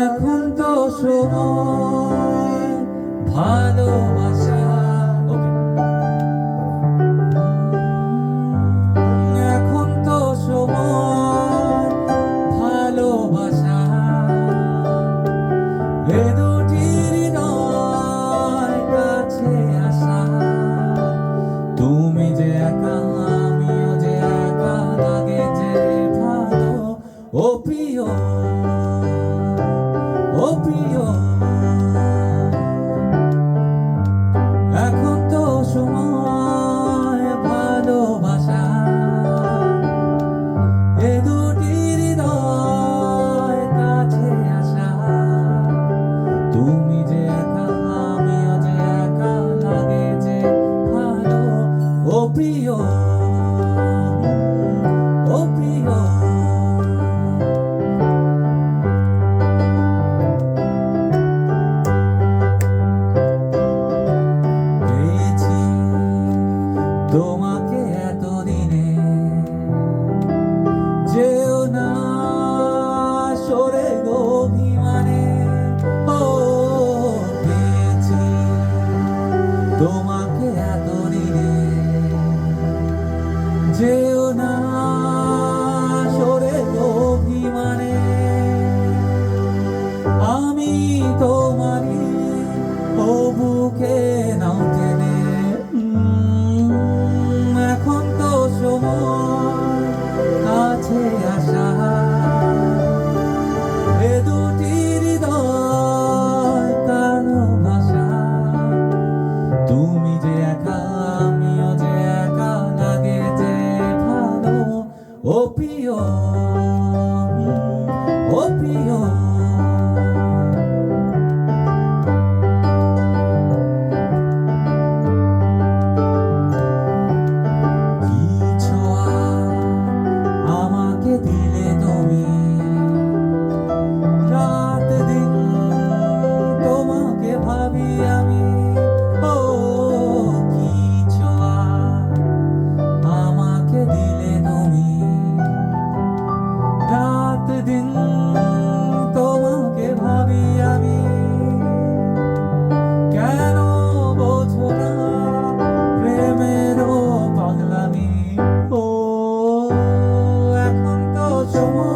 এখন তো সময় ভালোবাসা, এখন তো সময় ভালোবাসা, এ দুটি হৃদয় কাছে আসা। তুমি যে একা আমিও যে একা, লাগে যে ভালো ও প্রিয়, ও প্রিয়। এখন তো সময় ভালোবাসা, এ দুটি হৃদয় কাছে আসা। তুমি যে একা আমিও যে একা, লাগে যে ভালো ও প্রিয়, ও প্রিয়। পেয়েছি তোমাকে এতদিনে, যেও না সরে গো অভিমানে। ও পেয়েছি তোমাকে এতদিনে, যেও না সরে গো অভিমানে। আমি তোমারই ও বুকে নাও টেনে। এখন তো সময় কাছে আসা, এ দুটি হৃদয় কারো ভাষা। তুমি যে একা আমিও যে একা, লাগে যে ভালো ও প্রিয়, ও প্রিয়। কি ছোঁয়া আমাকে দিলে তুমি, রাত দিন তোমাকে ভাবি আমি। ও কি ছোঁয়া আমাকে দিলে তুমি, রাত দিন তোমাকে ভাবি আমি। কেন বোঝো না প্রেমেরও পাগলামি। ও এখন তো সময়